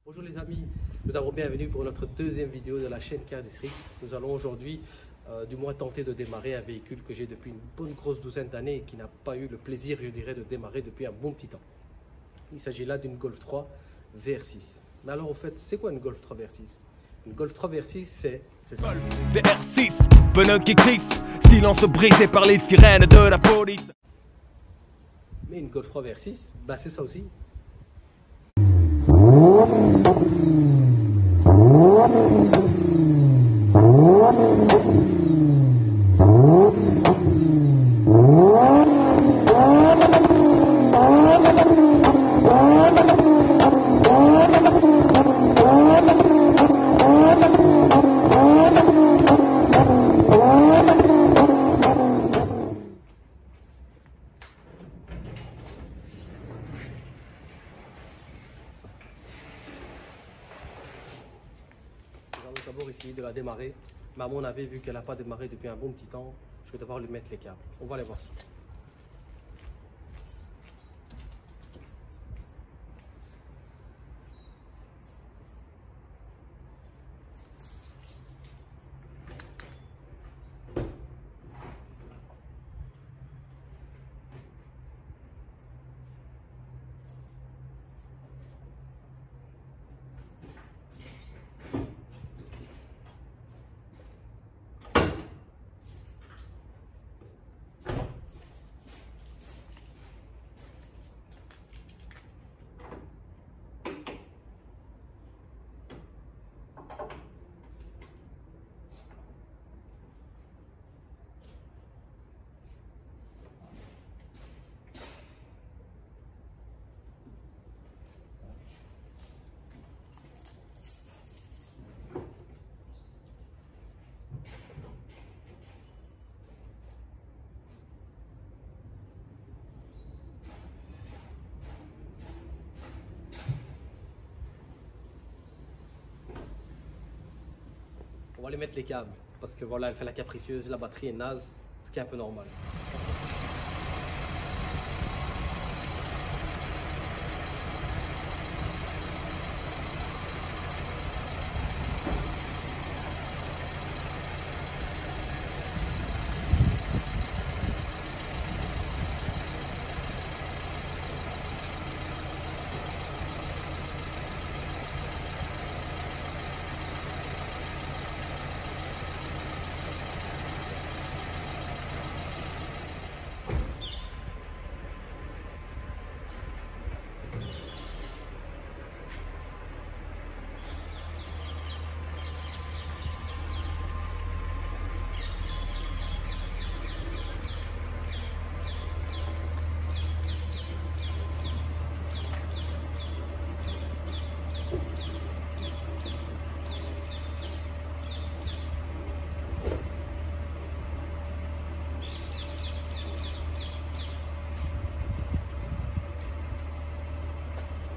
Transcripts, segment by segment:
Bonjour les amis, nous d'abord bienvenue pour notre deuxième vidéo de la chaîne Car District. Nous allons aujourd'hui du moins tenter de démarrer un véhicule que j'ai depuis une bonne grosse douzaine d'années et qui n'a pas eu le plaisir, je dirais, de démarrer depuis un bon petit temps. Il s'agit là d'une Golf 3 VR6. Mais alors au fait, c'est quoi une Golf 3 VR6? Une Golf 3 VR6, c'est ça. Golf VR6, pneus qui crissent, silence brisé par les sirènes de la police. Mais une Golf 3 VR6, bah c'est ça aussi. Nous allons d'abord essayer de la démarrer, mais à mon avis, vu qu'elle n'a pas démarré depuis un bon petit temps, je vais devoir lui mettre les câbles. On va aller voir ça. On va lui mettre les câbles, parce que voilà, elle fait la capricieuse, la batterie est naze, ce qui est un peu normal.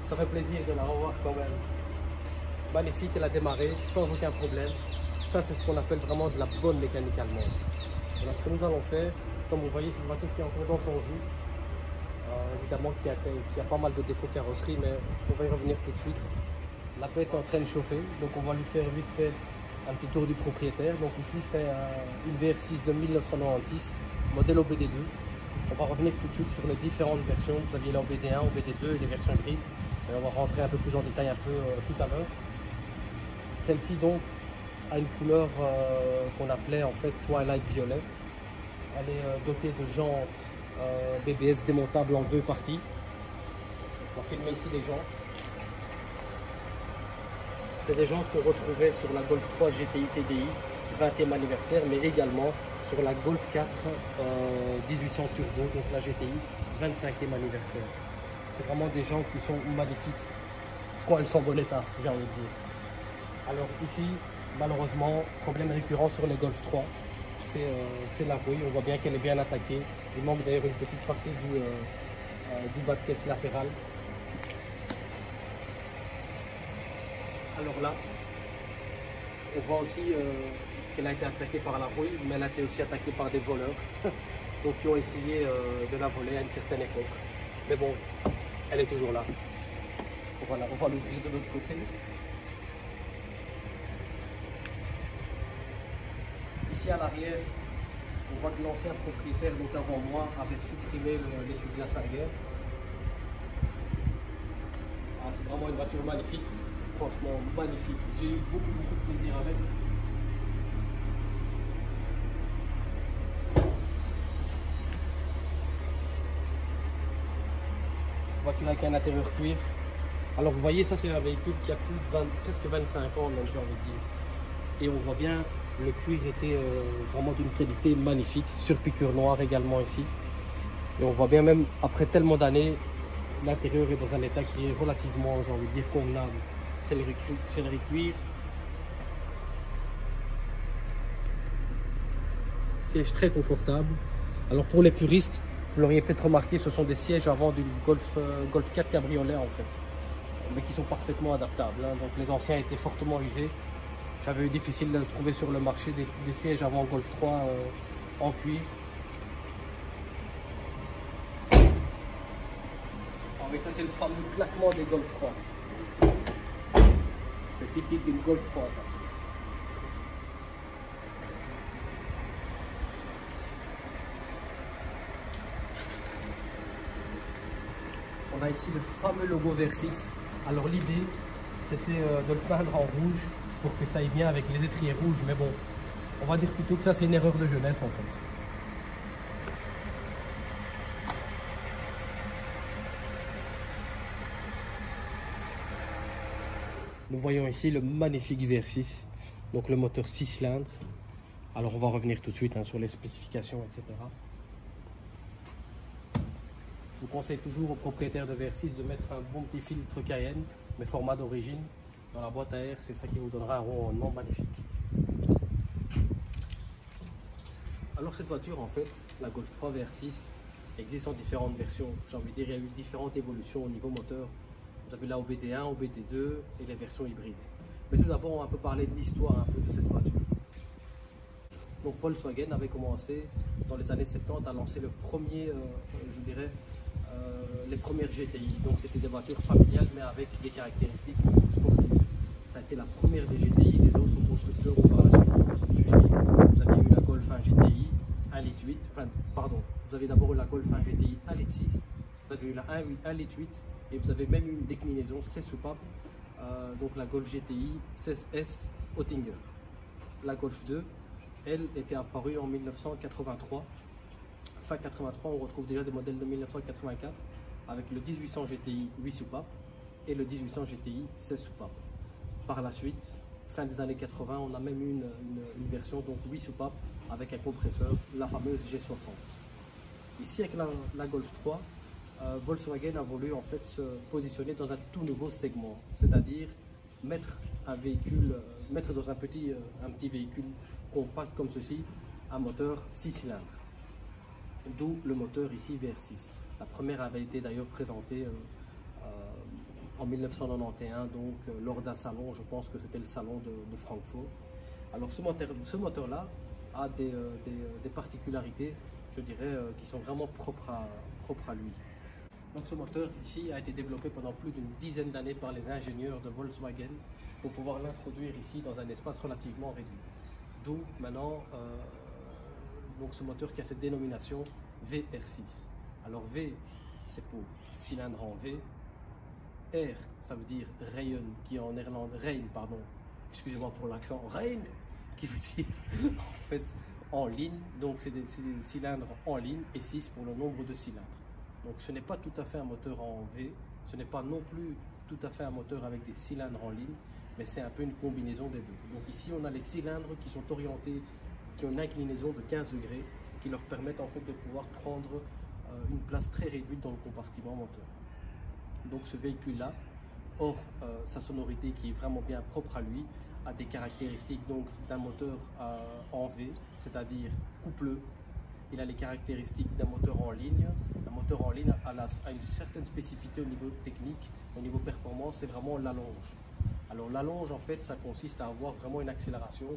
Ça fait plaisir de la revoir quand même. Magnifique, elle a démarré sans aucun problème. Ça, c'est ce qu'on appelle vraiment de la bonne mécanique allemande. Alors, ce que nous allons faire, comme vous voyez, c'est une voiture qui est encore dans son jus. Évidemment, qui a pas mal de défauts carrosserie, mais on va y revenir tout de suite. La paix est en train de chauffer, donc on va lui faire vite fait un petit tour du propriétaire. Donc ici, c'est une VR6 de 1996, modèle OBD2. On va revenir tout de suite sur les différentes versions. Vous aviez l'OBD1, OBD2 et les versions hybrides. Et on va rentrer un peu plus en détail tout à l'heure. Celle-ci donc a une couleur qu'on appelait en fait Twilight Violet. Elle est dotée de jantes BBS démontables en deux parties. On va filmer ici les jantes. C'est des jantes qu'on retrouvait sur la Golf 3 GTI TDI 20e anniversaire, mais également sur la Golf 4 1800 Turbo, donc la GTI 25e anniversaire. C'est vraiment des jantes qui sont magnifiques quand elles sont en bon état, j'ai envie de dire. Alors ici, malheureusement, problème récurrent sur les Golf 3, c'est la rouille. On voit bien qu'elle est bien attaquée. Il manque d'ailleurs une petite partie du bas de caisse latéral. Alors là, on voit aussi qu'elle a été attaquée par la rouille, mais elle a été aussi attaquée par des voleurs donc qui ont essayé de la voler à une certaine époque. Mais bon, elle est toujours là. Voilà, on va l'ouvrir de l'autre côté. Ici à l'arrière, on voit que l'ancien propriétaire, donc avant moi, avait supprimé l'essuie-glace arrière. Ah, c'est vraiment une voiture magnifique, franchement magnifique. J'ai eu beaucoup de plaisir avec. Voiture avec un intérieur cuir. Alors vous voyez, ça c'est un véhicule qui a plus de presque 25 ans, même j'ai envie de dire. Et on voit bien, le cuir était vraiment d'une qualité magnifique, sur piqûre noire également ici. Et on voit bien même après tellement d'années, l'intérieur est dans un état qui est relativement, j'ai envie de dire, convenable. Sellerie cuir. Siège très confortable. Alors pour les puristes, vous l'auriez peut-être remarqué, ce sont des sièges avant d'une Golf 4 cabriolet en fait, mais qui sont parfaitement adaptables. Hein. Donc les anciens étaient fortement usés. J'avais eu difficile de trouver sur le marché des sièges avant Golf 3 en cuir. Ah oui, ça c'est le fameux claquement des Golf 3. C'est typique d'une Golf 3 ça. On a ici le fameux logo Versys. Alors l'idée, c'était de le peindre en rouge pour que ça aille bien avec les étriers rouges. Mais bon, on va dire plutôt que ça c'est une erreur de jeunesse en fait. Nous voyons ici le magnifique Versys, donc le moteur 6 cylindres. Alors on va revenir tout de suite hein, sur les spécifications, etc. Je vous conseille toujours aux propriétaires de Versys de mettre un bon petit filtre Cayenne, mais format d'origine, dans la boîte à air, c'est ça qui vous donnera un rendement magnifique. Alors cette voiture, en fait, la Golf 3 Versys, existe en différentes versions. J'ai envie de dire, il y a eu différentes évolutions au niveau moteur. Vous avez la OBD1, OBD2 et les versions hybrides. Mais tout d'abord, on va un peu parler de l'histoire un peu de cette voiture. Donc Volkswagen avait commencé dans les années 70 à lancer le premier, je dirais, les premières GTI. Donc c'était des voitures familiales mais avec des caractéristiques sportives. Ça a été la première des GTI, les autres constructeurs ont par la suite suivi. Vous avez eu la Golf 1 GTI 1,8 litre, enfin pardon, vous avez d'abord eu la Golf 1 GTI 1,6 litre, vous avez eu la 1,8 litre et vous avez même eu une déclinaison 16 soupapes, donc la Golf GTI 16S Oettinger. La Golf 2, elle était apparue en 1983. Fin 83, on retrouve déjà des modèles de 1984 avec le 1800 GTI 8 soupapes et le 1800 GTI 16 soupapes. Par la suite, fin des années 80, on a même eu une version donc 8 soupapes avec un compresseur, la fameuse G60. Ici avec la Golf 3, Volkswagen a voulu en fait se positionner dans un tout nouveau segment, c'est-à-dire mettre dans un petit véhicule compact comme ceci un moteur 6 cylindres. D'où le moteur ici Versys. La première avait été d'ailleurs présentée en 1991, donc lors d'un salon, je pense que c'était le salon de Francfort. Alors ce moteur-là a des particularités, je dirais, qui sont vraiment propres à lui. Donc ce moteur ici a été développé pendant plus d'une dizaine d'années par les ingénieurs de Volkswagen pour pouvoir l'introduire ici dans un espace relativement réduit. D'où maintenant donc ce moteur qui a cette dénomination VR6. Alors V c'est pour cylindre en V, R ça veut dire Rayon, qui en néerlandais, Rein pardon, excusez-moi pour l'accent, Rein, qui veut dire en fait en ligne, donc c'est des cylindres en ligne, et 6 pour le nombre de cylindres. Donc ce n'est pas tout à fait un moteur en V, ce n'est pas non plus tout à fait un moteur avec des cylindres en ligne, mais c'est un peu une combinaison des deux. Donc ici on a les cylindres qui sont orientés, qui ont une inclinaison de 15 degrés, qui leur permettent en fait de pouvoir prendre une place très réduite dans le compartiment moteur. Donc ce véhicule-là, hors sa sonorité qui est vraiment bien propre à lui, a des caractéristiques donc d'un moteur en V, c'est-à-dire coupleux. Il a les caractéristiques d'un moteur en ligne. Un moteur en ligne a une certaine spécificité au niveau technique, au niveau performance, c'est vraiment l'allonge. Alors l'allonge en fait ça consiste à avoir vraiment une accélération,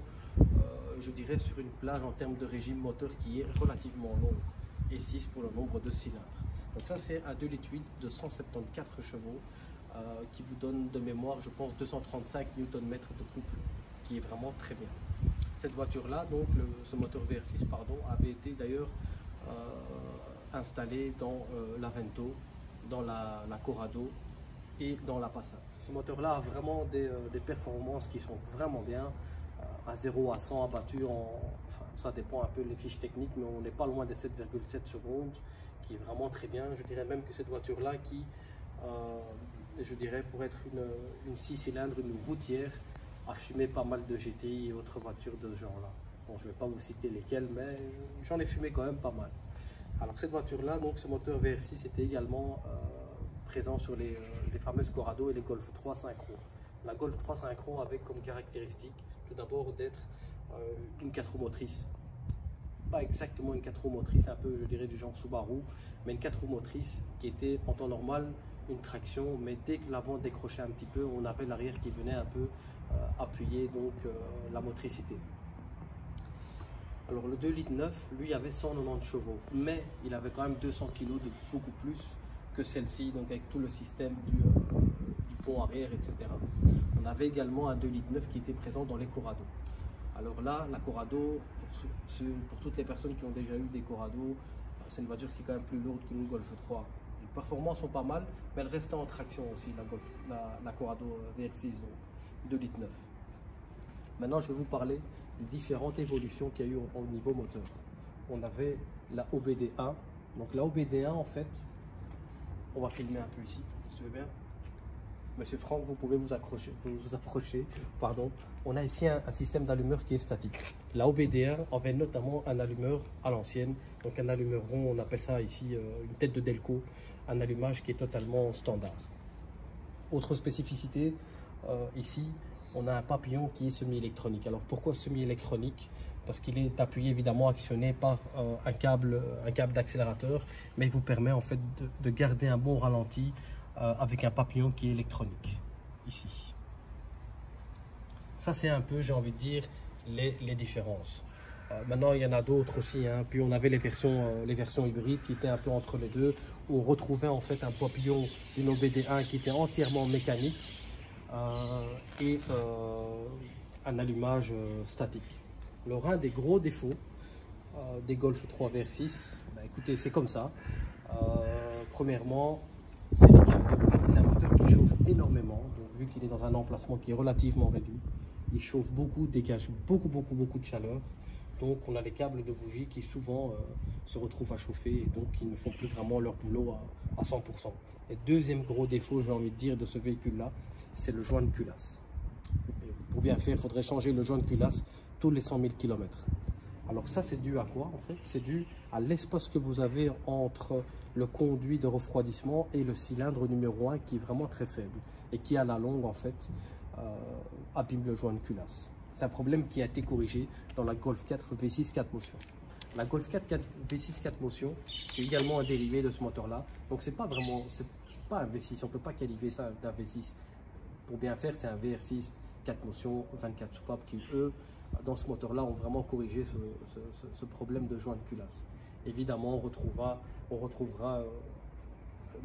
je dirais sur une plage en termes de régime moteur qui est relativement long, et 6 pour le nombre de cylindres. Donc ça c'est un 2,8 litres de 174 chevaux qui vous donne de mémoire, je pense, 235 Nm de couple, qui est vraiment très bien. Cette voiture-là, donc ce moteur VR6, pardon, avait été d'ailleurs installé dans l'Avento, dans la Corrado et dans la Passat. Ce moteur-là a vraiment des performances qui sont vraiment bien. À 0 à 100 abattu enfin, ça dépend un peu des fiches techniques, mais on n'est pas loin des 7,7 secondes, qui est vraiment très bien. Je dirais même que cette voiture-là, qui, je dirais, pour être une 6 cylindres, une routière, a fumé pas mal de GTI et autres voitures de ce genre-là. Bon, je ne vais pas vous citer lesquelles, mais j'en ai fumé quand même pas mal. Alors cette voiture-là, donc ce moteur VR6 était également présent sur les fameuses Corrado et les Golf 3 Synchro. La Golf 3 Synchro avait comme caractéristique tout d'abord d'être une 4 roues motrices. Pas exactement une 4 roues motrices, un peu je dirais du genre Subaru, mais une 4 roues motrices qui était en temps normal une traction, mais dès que l'avant décrochait un petit peu, on avait l'arrière qui venait un peu appuyer donc la motricité. Alors le 2,9 litres, lui avait 190 chevaux, mais il avait quand même 200 kg de beaucoup plus que celle-ci, donc avec tout le système du pont arrière, etc. On avait également un 2,9 litres qui était présent dans les Corrado. Alors là, la Corrado, pour toutes les personnes qui ont déjà eu des Corrado, c'est une voiture qui est quand même plus lourde qu'une Golf 3. Les performances sont pas mal, mais elle restait en traction aussi, la Corrado VR6, donc 2,9 litres. Maintenant, je vais vous parler des différentes évolutions qu'il y a eu au niveau moteur. On avait la OBD1. Donc la OBD1, en fait, on va filmer un peu ici, si tu veux bien. Monsieur Franck, vous pouvez vous approcher. Pardon. On a ici un système d'allumeur qui est statique. La OBD1 avait notamment un allumeur à l'ancienne, donc un allumeur rond, on appelle ça ici une tête de Delco, un allumage qui est totalement standard. Autre spécificité, ici, on a un papillon qui est semi-électronique. Alors pourquoi semi-électronique? Parce qu'il est appuyé, évidemment, actionné par un câble d'accélérateur, mais il vous permet en fait de garder un bon ralenti avec un papillon qui est électronique, ici. Ça, c'est un peu, j'ai envie de dire, les différences. Maintenant, il y en a d'autres aussi, hein. Puis on avait les versions hybrides qui étaient un peu entre les deux, où on retrouvait en fait un papillon d'une OBD1 qui était entièrement mécanique et un allumage statique. Alors, un des gros défauts des Golf 3 VR6, bah, écoutez, c'est comme ça. Premièrement, c'est les câbles de bougie. C'est un moteur qui chauffe énormément, donc vu qu'il est dans un emplacement qui est relativement réduit, il chauffe beaucoup, dégage beaucoup de chaleur. Donc on a les câbles de bougie qui souvent se retrouvent à chauffer et donc ils ne font plus vraiment leur boulot à 100%. Et deuxième gros défaut, j'ai envie de dire, de ce véhicule-là, c'est le joint de culasse. Et pour bien faire, il faudrait changer le joint de culasse tous les 100 000 km. Alors ça, c'est dû à quoi en fait? C'est dû à l'espace que vous avez entre le conduit de refroidissement et le cylindre numéro 1 qui est vraiment très faible et qui à la longue en fait abîme le joint de culasse. C'est un problème qui a été corrigé dans la Golf 4 V6 4 motion. La Golf 4 V6 4 motion est également un dérivé de ce moteur là, donc c'est pas un V6, on peut pas qualifier ça d'un V6. Pour bien faire, c'est un VR6 4 motion 24 soupapes qui eux dans ce moteur là ont vraiment corrigé ce problème de joint de culasse. Évidemment, on retrouvera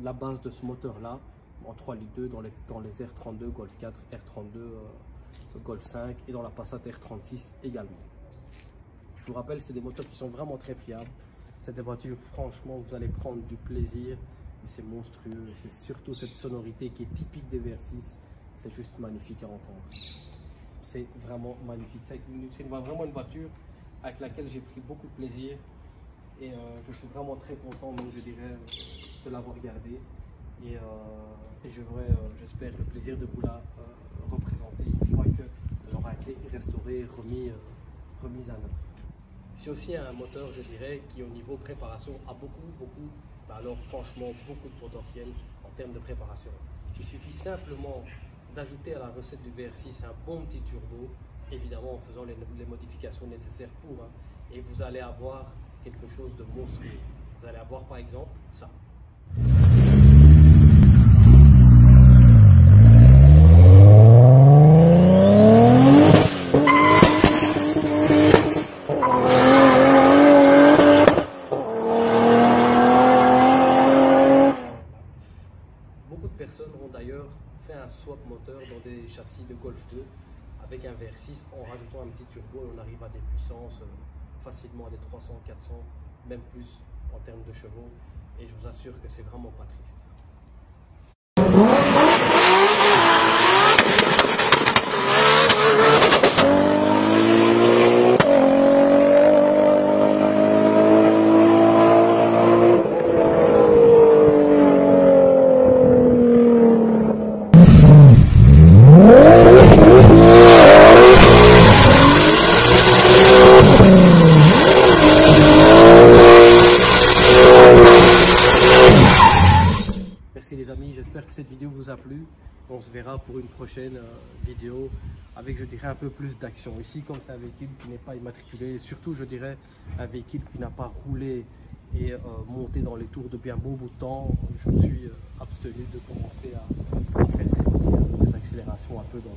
la base de ce moteur là en 3,2 litres dans les R32 Golf 4, R32 Golf 5 et dans la Passat R36 également. Je vous rappelle, c'est des moteurs qui sont vraiment très fiables. C'est des voitures, franchement, vous allez prendre du plaisir et c'est monstrueux. C'est surtout cette sonorité qui est typique des VR6. C'est juste magnifique à entendre. C'est vraiment magnifique. C'est vraiment une voiture avec laquelle j'ai pris beaucoup de plaisir et je suis vraiment très content, donc je dirais, de l'avoir gardée. Et j'espère le plaisir de vous la représenter une fois qu'elle aura été restaurée et remise à neuf. C'est aussi un moteur, je dirais, qui au niveau préparation a alors franchement beaucoup de potentiel en termes de préparation. Il suffit simplement d'ajouter à la recette du VR6 un bon petit turbo, évidemment en faisant les modifications nécessaires pour, hein, et vous allez avoir quelque chose de monstrueux. Vous allez avoir par exemple ça. Beaucoup de personnes ont d'ailleurs Golf 2 avec un VR6 en rajoutant un petit turbo, et on arrive à des puissances facilement à des 300, 400, même plus en termes de chevaux, et je vous assure que c'est vraiment pas triste. Merci les amis, j'espère que cette vidéo vous a plu. On se verra pour une prochaine vidéo avec, je dirais, un peu plus d'action. Ici, comme c'est un véhicule qui n'est pas immatriculé, surtout je dirais un véhicule qui n'a pas roulé et monté dans les tours depuis un bon bout de temps, je me suis abstenu de commencer à faire des accélérations un peu dans